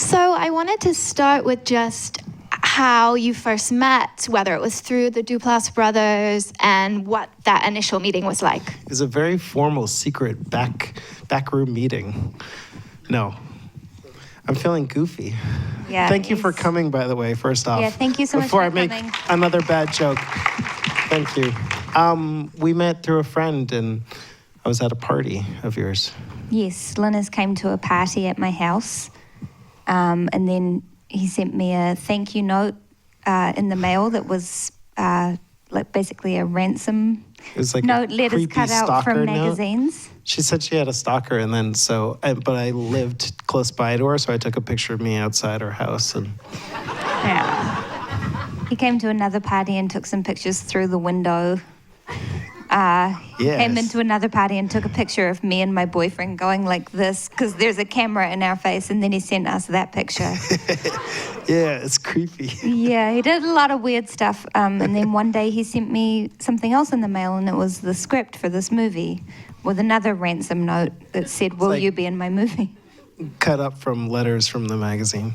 So I wanted to start with just how you first met, whether it was through the Duplass brothers, and what that initial meeting was like. It was a very formal, secret backroom meeting. No, I'm feeling goofy. Yeah. Thank you for coming, by the way, first off. Yeah, thank you so much Before for I make coming. another bad joke. Thank you. We met through a friend, and I was at a party of yours. Yes, Linas came to a party at my house, and then he sent me a thank you note in the mail that was like basically a ransom It was like note, a letters creepy cut out from stalker note. magazines. She said she had a stalker, and then but I lived close by to her, so I took a picture of me outside her house. And Yeah. He came to another party and took some pictures through the window. Came into another party and took a picture of me and my boyfriend going like this because there's a camera in our face, and then he sent us that picture. Yeah, it's creepy. Yeah, he did a lot of weird stuff. And then one day he sent me something else in the mail, and it was the script for this movie with another ransom note that said, "Will you be in my movie?" Cut up from letters from the magazine.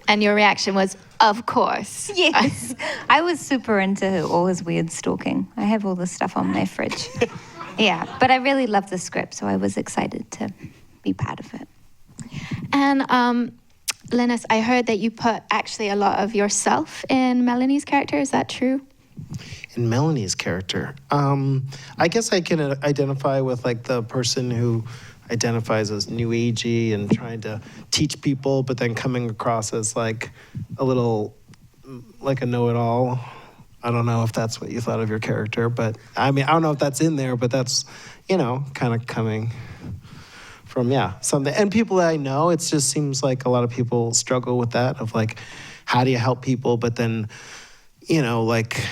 And your reaction was, of course. Yes. I was super into all his weird stalking. I have all this stuff on my fridge. Yeah, but I really loved the script, so I was excited to be part of it. And Linas, I heard that you put actually a lot of yourself in Melanie's character. Is that true? In Melanie's character, I guess I can identify with like the person who identifies as new agey and trying to teach people, but then coming across as like a little like a know-it-all. I don't know if that's what you thought of your character, but I mean, I don't know if that's in there, but that's, kind of coming from, something. And people that I know, it just seems like a lot of people struggle with that of like, how do you help people? But then, like,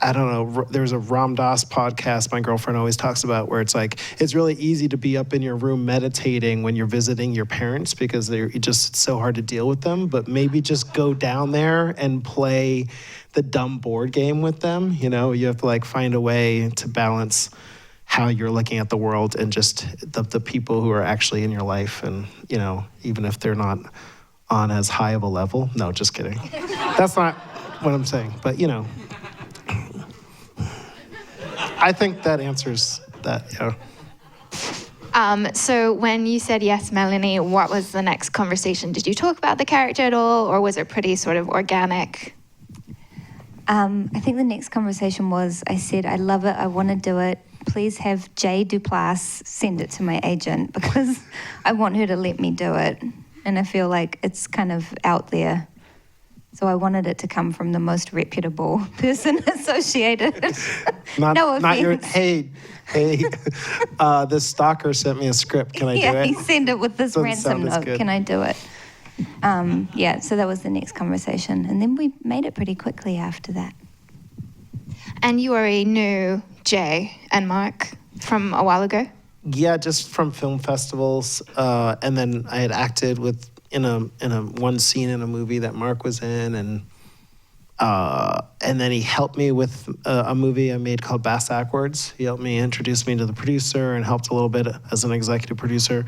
I don't know, there's a Ram Dass podcast my girlfriend always talks about where it's like, it's really easy to be up in your room meditating when you're visiting your parents because it's so hard to deal with them, but maybe just go down there and play the dumb board game with them. You have to like find a way to balance how you're looking at the world and just the people who are actually in your life. And, even if they're not on as high of a level. No, just kidding. That's not what I'm saying, but I think that answers that, So when you said yes, Melanie, what was the next conversation? Did you talk about the character at all, or was it pretty sort of organic? I think the next conversation was, I said, I love it, I want to do it. Please have J. Duplass send it to my agent because I want her to let me do it. And I feel like it's kind of out there. So I wanted it to come from the most reputable person associated. No offense. Not your, hey, this stalker sent me a script. Can I do it? Yeah, he sent it with this ransom note. Good. Can I do it? So that was the next conversation. And then we made it pretty quickly after that. And you already knew Jay and Mark from a while ago? Yeah, just from film festivals. And then I had acted in a one scene in a movie that Mark was in, and then he helped me with a movie I made called Bass Backwards. He helped me introduce me to the producer and helped a little bit as an executive producer.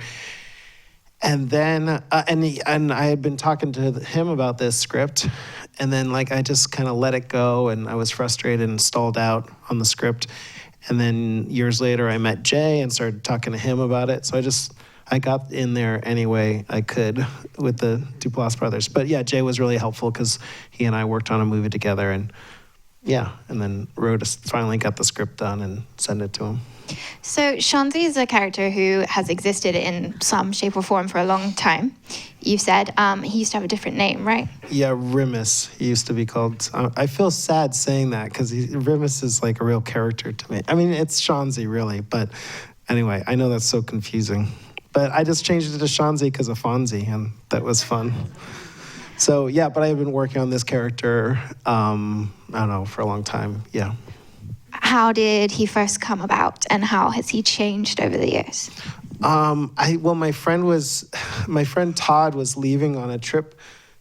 And then and I had been talking to him about this script, and then like I just kind of let it go, and I was frustrated and stalled out on the script. And then years later, I met Jay and started talking to him about it. So I got in there any way I could with the Duplass brothers. But yeah, Jay was really helpful because he and I worked on a movie together, and then finally got the script done and sent it to him. So Shonzi is a character who has existed in some shape or form for a long time. You said he used to have a different name, right? Yeah, Rimus. He used to be called. I feel sad saying that because Rimus is like a real character to me. I mean, it's Shonzi really, but anyway, I know that's so confusing. But I just changed it to Shonzi because of Fonzie, and that was fun. So yeah, but I've been working on this character, I don't know, for a long time. Yeah. How did he first come about, and how has he changed over the years? My friend Todd was leaving on a trip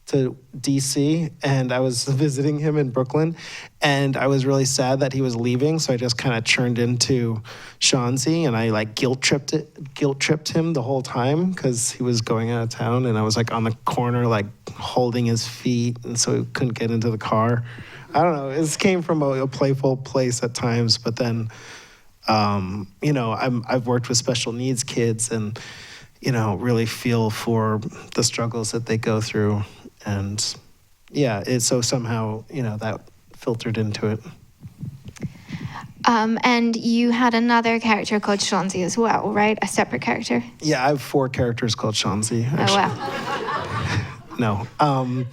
to DC, and I was visiting him in Brooklyn, and I was really sad that he was leaving, so I just kind of turned into Shonzi, and I like guilt tripped him the whole time because he was going out of town, and I was like on the corner like holding his feet, and so he couldn't get into the car. I don't know. It came from a playful place at times, but then, you know, I've worked with special needs kids, and you know, really feel for the struggles that they go through. And yeah, so somehow, you know, that filtered into it. And you had another character called Shonzi as well, right? A separate character? Yeah, I have 4 characters called Shonzi, actually. Oh, wow. No.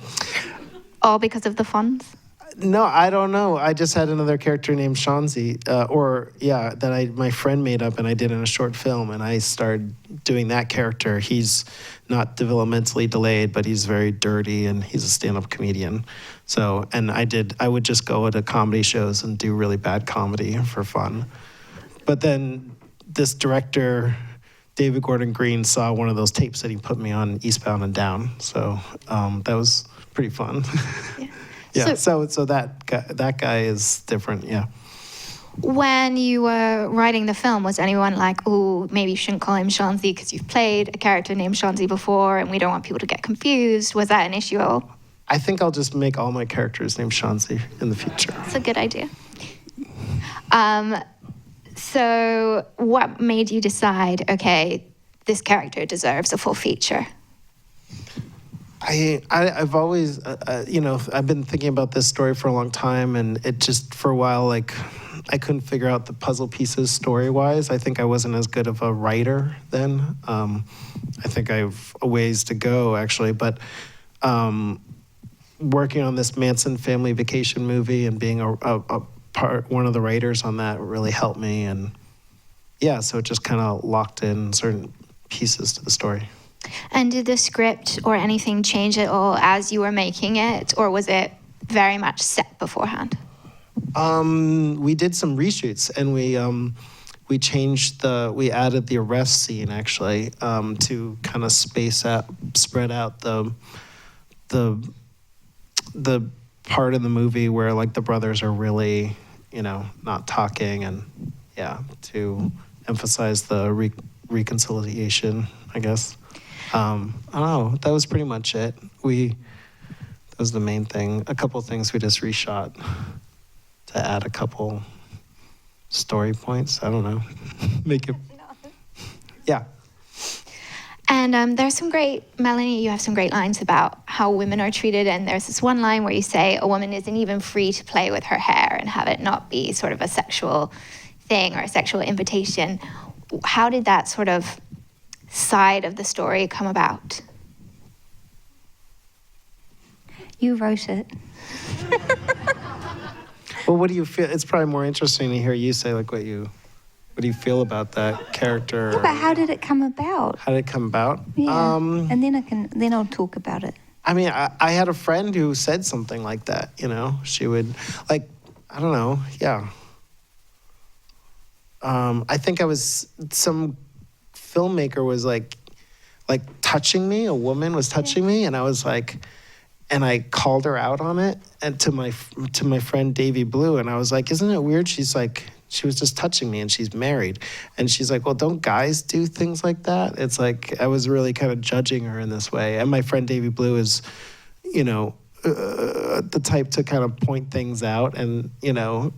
All because of the funds? No, I don't know. I just had another character named Shonzi, that my friend made up and I did in a short film, and I started doing that character. He's not developmentally delayed, but he's very dirty, and he's a stand-up comedian. So, and I would just go to comedy shows and do really bad comedy for fun. But then this director, David Gordon Green, saw one of those tapes that he put me on, Eastbound and Down. So that was pretty fun. Yeah. Yeah, so that guy is different, yeah. When you were writing the film, was anyone like, oh, maybe you shouldn't call him Shonzi because you've played a character named Shonzi before and we don't want people to get confused? Was that an issue at all? I think I'll just make all my characters named Shonzi in the future. That's a good idea. So what made you decide, okay, this character deserves a full feature? I've always, I've been thinking about this story for a long time, and it just, for a while, like, I couldn't figure out the puzzle pieces story-wise. I think I wasn't as good of a writer then. I think I have a ways to go, actually, but working on this Manson family vacation movie and being one of the writers on that really helped me, and yeah, so it just kind of locked in certain pieces to the story. And did the script or anything change at all as you were making it, or was it very much set beforehand? We did some reshoots, and we added the arrest scene actually to kind of spread out the part of the movie where like the brothers are really, you know, not talking, and yeah, to emphasize the reconciliation, I guess. I don't know. That was pretty much it. That was the main thing. A couple of things we just reshot to add a couple story points. I don't know. Make it. Yeah. And there's some Melanie, you have some great lines about how women are treated. And there's this one line where you say a woman isn't even free to play with her hair and have it not be sort of a sexual thing or a sexual invitation. How did that sort of side of the story come about? You wrote it. Well, what do you feel? It's probably more interesting to hear you say, like, what do you feel about that character? Yeah, but how did it come about? How did it come about? Yeah. And then I'll talk about it. I mean, I had a friend who said something like that, you know? She would, like, I don't know, yeah. I think some filmmaker was like touching me, a woman was touching me, and I was like, and I called her out on it, and to my friend Davy Blue, and I was like, isn't it weird? She's like, she was just touching me, and she's married, and she's like, well, don't guys do things like that? It's like, I was really kind of judging her in this way, and my friend Davy Blue is, you know, the type to kind of point things out, and you know,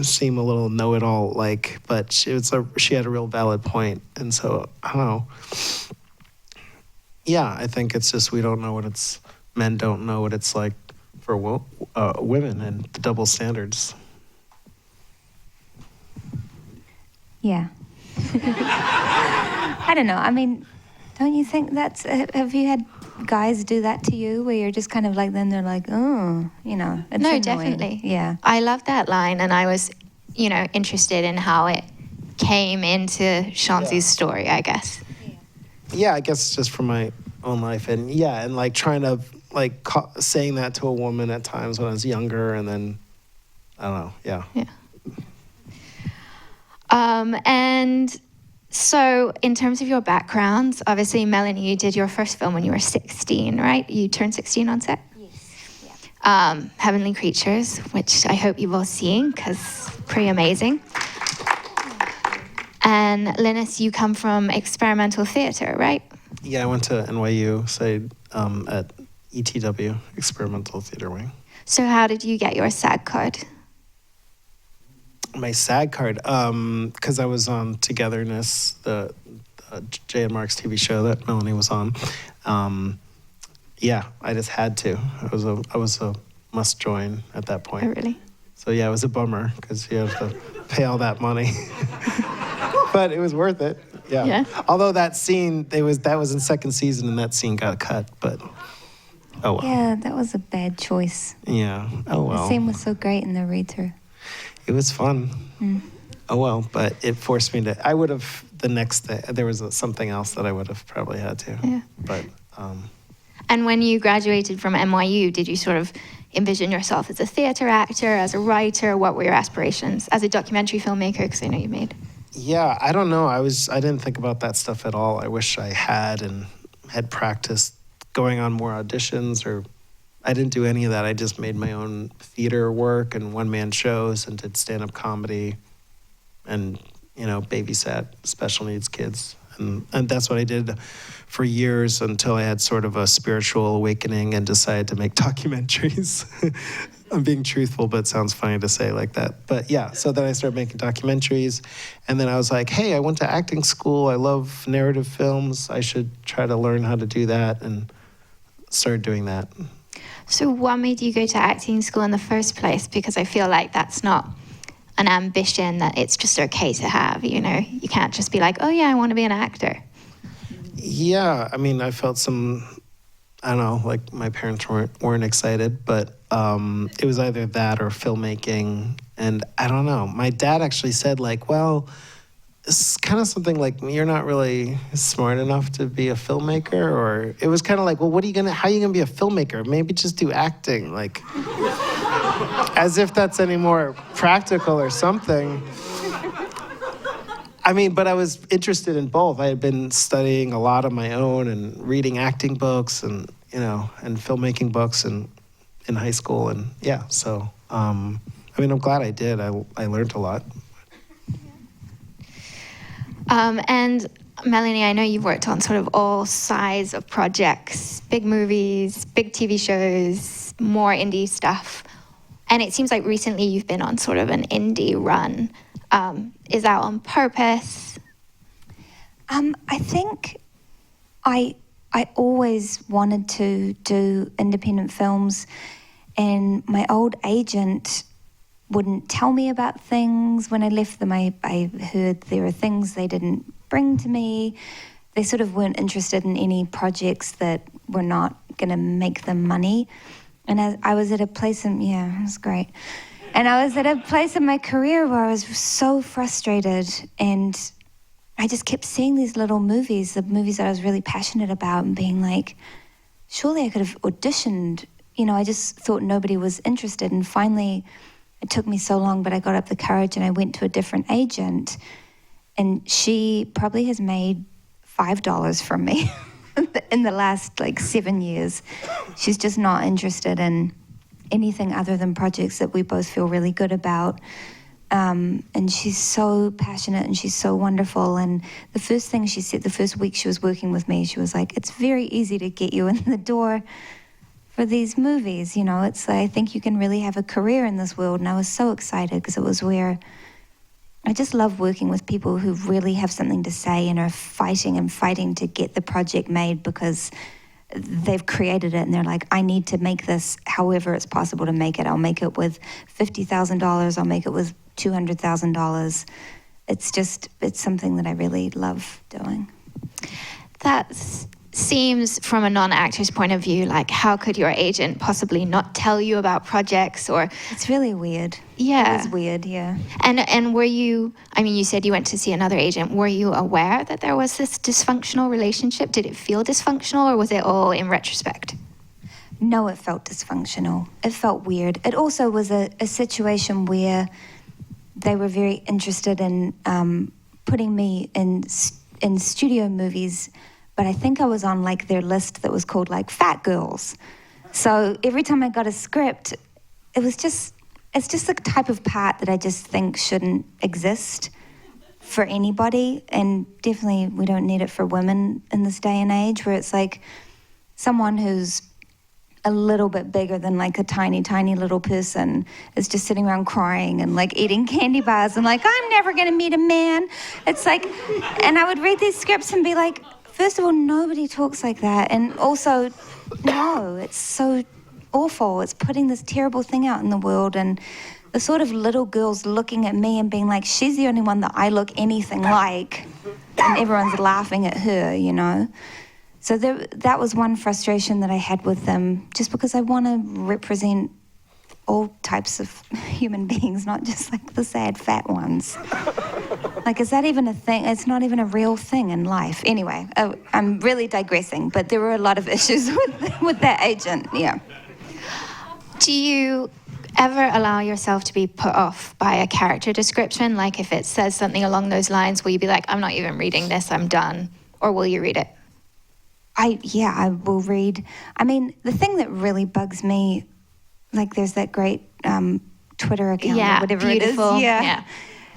seem a little know-it-all, like, but she had a real valid point, and so I don't know. Yeah, I think it's just men don't know what it's like for women and the double standards. Yeah. I don't know. I mean, don't you think have you had guys do that to you where you're just kind of like, then they're like, oh, you know, it's No, annoying. definitely. Yeah. I love that line, and I was, you know, interested in how it came into Shonzi's story, I guess. Yeah, I guess just from my own life, and yeah, and like trying to like saying that to a woman at times when I was younger, and then I don't know, yeah. Yeah. And So, in terms of your backgrounds, obviously, Melanie, you did your first film when you were 16, right? You turned 16 on set? Yes. Yeah. Heavenly Creatures, which I hope you've all seen, because pretty amazing. And Linas, you come from experimental theatre, right? Yeah, I went to NYU, studied at ETW, Experimental Theater Wing. So how did you get your SAG card? My SAG card, because I was on Togetherness, the Jay and Mark's TV show that Melanie was on. Yeah, I just had to. I was a must join at that point. Oh, really? So yeah, it was a bummer because you have to pay all that money, but it was worth it. Yeah. Although that scene, that was in second season, and that scene got cut. But oh well. Yeah, that was a bad choice. Yeah. Oh well. The scene was so great in the read-through. It was fun. Oh well, but it forced me to. I would have the next day. There was something else that I would have probably had to. Yeah. But. And when you graduated from NYU, did you sort of envision yourself as a theater actor, as a writer? What were your aspirations as a documentary filmmaker? Because I know you made. Yeah, I don't know. I didn't think about that stuff at all. I wish I had and had practiced going on more auditions, or I didn't do any of that. I just made my own theater work and one-man shows and did stand-up comedy and, babysat special needs kids. And that's what I did for years until I had sort of a spiritual awakening and decided to make documentaries. I'm being truthful, but it sounds funny to say like that. But yeah, so then I started making documentaries. And then I was like, hey, I went to acting school. I love narrative films. I should try to learn how to do that, and started doing that. So what made you go to acting school in the first place? Because I feel like that's not an ambition that it's just okay to have, You can't just be like, oh yeah, I want to be an actor. Yeah, I mean, I felt I don't know, like my parents weren't excited, but it was either that or filmmaking. And I don't know, my dad actually said like, well, it's kind of something like, you're not really smart enough to be a filmmaker, or it was kind of like, well, how are you gonna be a filmmaker? Maybe just do acting, like, as if that's any more practical or something. I mean, but I was interested in both. I had been studying a lot of my own and reading acting books and, and filmmaking books in high school. And yeah, so, I'm glad I did. I learned a lot. And Melanie, I know you've worked on sort of all sides of projects, big movies, big TV shows, more indie stuff. And it seems like recently you've been on sort of an indie run. Is that on purpose? I think I always wanted to do independent films, and my old agent wouldn't tell me about things. When I left them, I heard there are things they didn't bring to me. They sort of weren't interested in any projects that were not going to make them money. And I was at a place it was great. And I was at a place in my career where I was so frustrated, and I just kept seeing these little movies, the movies that I was really passionate about, and being like, surely I could have auditioned. I just thought nobody was interested. And finally, it took me so long, but I got up the courage and I went to a different agent, and she probably has made $5 from me in the last 7 years. She's just not interested in anything other than projects that we both feel really good about. And she's so passionate and she's so wonderful. And the first thing she said, the first week she was working with me, she was like, it's very easy to get you in the door for these movies. It's like, I think you can really have a career in this world. And I was so excited because it was where I just love working with people who really have something to say and are fighting to get the project made because they've created it and they're like, I need to make this however it's possible to make it. I'll make it with $50,000. I'll make it with $200,000. It's something that I really love doing. That seems, from a non-actor's point of view, like how could your agent possibly not tell you about projects? Or it's really weird. Yeah. It is weird, yeah. And were you, you said you went to see another agent. Were you aware that there was this dysfunctional relationship? Did it feel dysfunctional, or was it all in retrospect? No, it felt dysfunctional. It felt weird. It also was a situation where they were very interested in putting me in studio movies, but I think I was on like their list that was called like Fat Girls. So every time I got a script, it's just the type of part that I just think shouldn't exist for anybody, and definitely we don't need it for women in this day and age, where it's like someone who's a little bit bigger than like a tiny, tiny little person is just sitting around crying and like eating candy bars and like, I'm never going to meet a man. It's like, and I would read these scripts and be like, first of all, nobody talks like that. And also, no, it's so awful. It's putting this terrible thing out in the world. And the sort of little girls looking at me and being like, she's the only one that I look anything like. And everyone's laughing at her, you know. So that was one frustration that I had with them, just because I want to represent all types of human beings, not just like the sad fat ones. Like, is that even a thing? It's not even a real thing in life. Anyway, I'm really digressing, but there were a lot of issues with that agent, yeah. Do you ever allow yourself to be put off by a character description? Like if it says something along those lines, will you be like, I'm not even reading this, I'm done? Or will you read it? I will read. I mean, the thing that really bugs me, like there's that great Twitter account or whatever beautiful. It is. Yeah.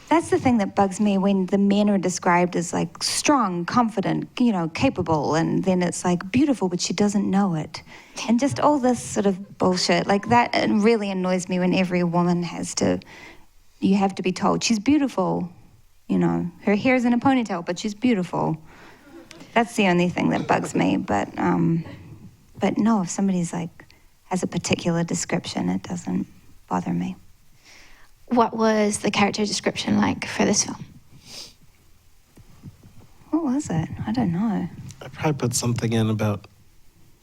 That's the thing that bugs me, when the men are described as like strong, confident, you know, capable, and then it's like beautiful, but she doesn't know it. And just all this sort of bullshit. Like that, it really annoys me when every woman you have to be told she's beautiful. You know, her hair's in a ponytail, but she's beautiful. That's the only thing that bugs me. But no, if somebody's like has a particular description, it doesn't bother me. What was the character description like for this film? What was it? I don't know. I probably put something in about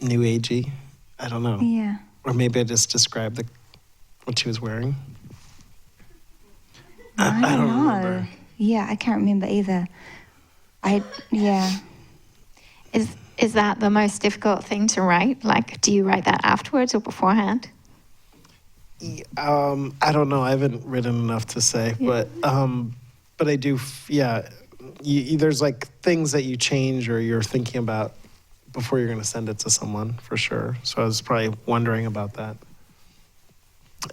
new agey. I don't know. Yeah. Or maybe I just described what she was wearing. I don't know. Remember. Yeah, I can't remember either. Is that the most difficult thing to write? Like, do you write that afterwards or beforehand? I don't know. I haven't written enough to say, but I do. There's like things that you change or you're thinking about before you're going to send it to someone, for sure. So I was probably wondering about that.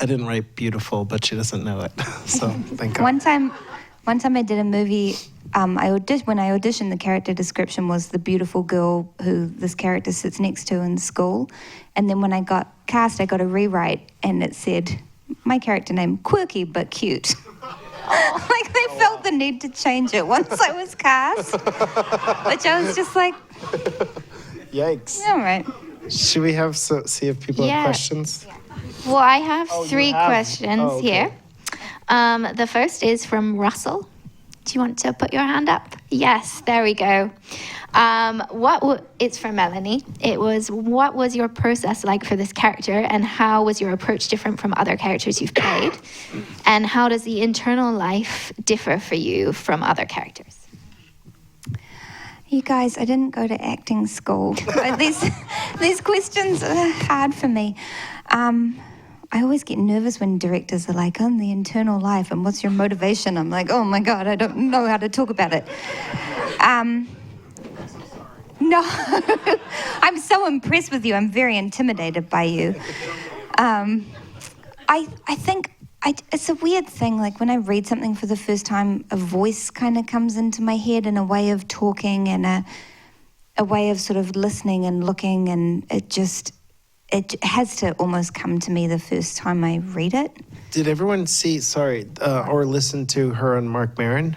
I didn't write beautiful, but she doesn't know it. So thank God. One time I did a movie. When I auditioned, the character description was the beautiful girl who this character sits next to in school. And then when I got cast, I got a rewrite, and it said, my character name, quirky but cute. Like they felt the need to change it once I was cast. Which I was just like... Yikes. All right. Should we see if people have questions? Yeah. Well, I have three questions here. The first is from Russell. Do you want to put your hand up? Yes, there we go. It's from Melanie. What was your process like for this character, and how was your approach different from other characters you've played? And how does the internal life differ for you from other characters? You guys, I didn't go to acting school. These questions are hard for me. I always get nervous when directors are like, the internal life, and what's your motivation? I'm like, oh my God, I don't know how to talk about it. No, I'm so impressed with you. I'm very intimidated by you. I think it's a weird thing. Like when I read something for the first time, a voice kind of comes into my head, and a way of talking, and a way of sort of listening and looking, and it has to almost come to me the first time I read it. Did everyone see, or listen to her and Mark Maron?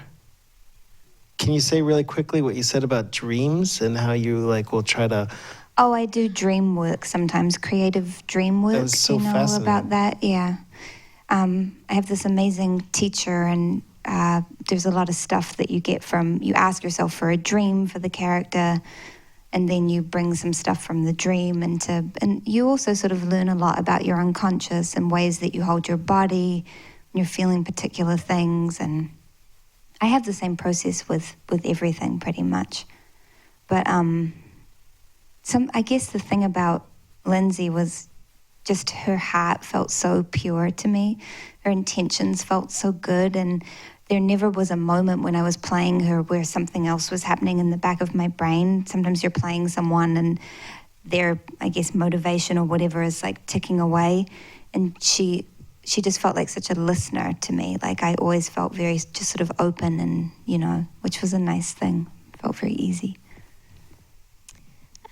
Can you say really quickly what you said about dreams and how you will try to... Oh, I do dream work sometimes, creative dream work. That was so do you know fascinating. About that? Yeah. I have this amazing teacher, and there's a lot of stuff that you get from, you ask yourself for a dream for the character, and then you bring some stuff from the dream and you also sort of learn a lot about your unconscious and ways that you hold your body when you're feeling particular things. And I have the same process with everything pretty much. But I guess the thing about Lindsay was just her heart felt so pure to me. Her intentions felt so good, and there never was a moment when I was playing her where something else was happening in the back of my brain. Sometimes you're playing someone and their, I guess, motivation or whatever is like ticking away. And she just felt like such a listener to me. Like I always felt very just sort of open and, which was a nice thing. Felt very easy.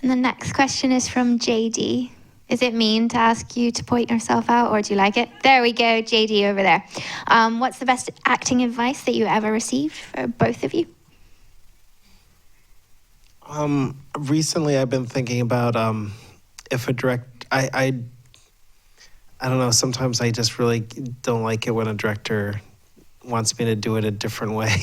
And the next question is from JD. Is it mean to ask you to point yourself out, or do you like it? There we go, JD over there. What's the best acting advice that you ever received for both of you? Recently, I've been thinking about if a I don't know. Sometimes I just really don't like it when a director wants me to do it a different way.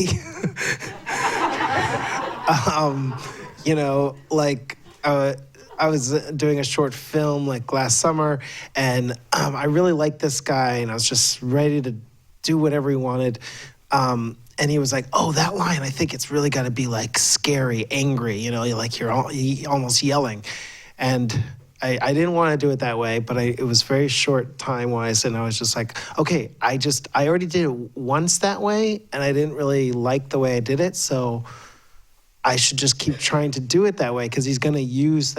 I was doing a short film like last summer, and I really liked this guy, and I was just ready to do whatever he wanted. And he was like, "Oh, that line, I think it's really got to be like scary, angry, you're almost yelling." And I didn't want to do it that way, but it was very short time-wise, and I was just like, okay, I already did it once that way, and I didn't really like the way I did it, so I should just keep trying to do it that way, because he's going to use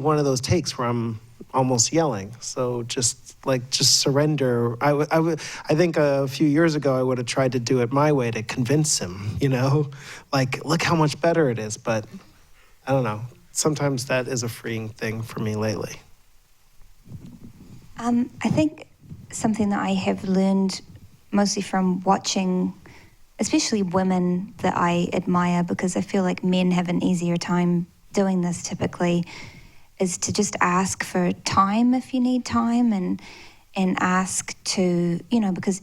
one of those takes where I'm almost yelling. So just surrender. I think a few years ago I would have tried to do it my way to convince him, like, look how much better it is. But I don't know. Sometimes that is a freeing thing for me lately. I think something that I have learned mostly from watching, especially women that I admire, because I feel like men have an easier time doing this typically, is to just ask for time if you need time, and ask to, because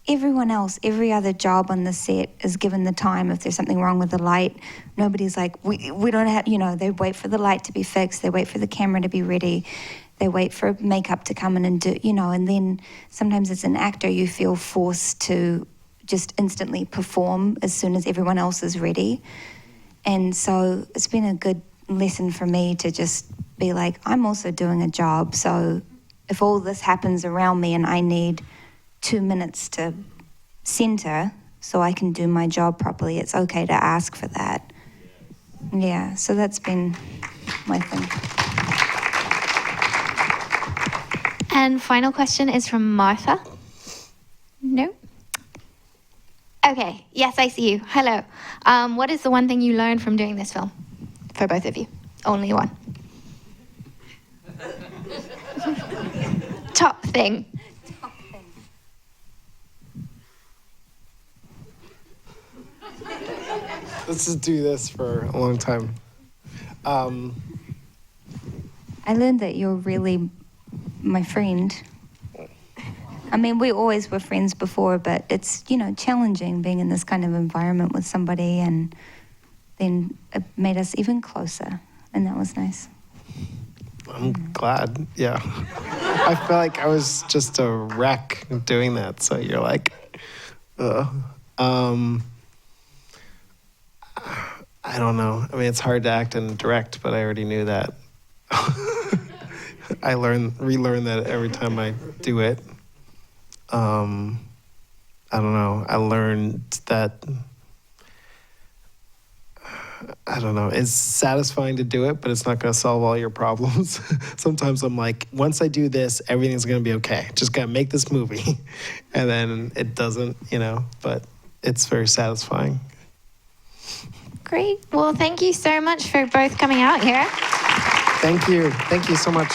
everyone else, every other job on the set is given the time if there's something wrong with the light. Nobody's like, we don't have, they wait for the light to be fixed, they wait for the camera to be ready, they wait for makeup to come in and do, and then sometimes as an actor you feel forced to just instantly perform as soon as everyone else is ready. And so it's been a good lesson for me to just be like, I'm also doing a job, so if all this happens around me and I need 2 minutes to center so I can do my job properly, it's okay to ask for that. Yeah, so that's been my thing. And final question is from Martha. No? Okay, yes, I see you. Hello. What is the one thing you learned from doing this film? For both of you. Only one. Top thing. Let's just do this for a long time. I learned that you're really my friend. I mean, we always were friends before, but it's, challenging being in this kind of environment with somebody, and then it made us even closer, and that was nice. I'm glad, yeah. I feel like I was just a wreck doing that, so you're like, I don't know. I mean, it's hard to act and direct, but I already knew that. I relearn that every time I do it. I don't know. I learned that, I don't know, it's satisfying to do it, but it's not going to solve all your problems. Sometimes I'm like, once I do this, everything's going to be okay. Just got to make this movie. And then it doesn't, but it's very satisfying. Great. Well, thank you so much for both coming out here. Thank you. Thank you so much.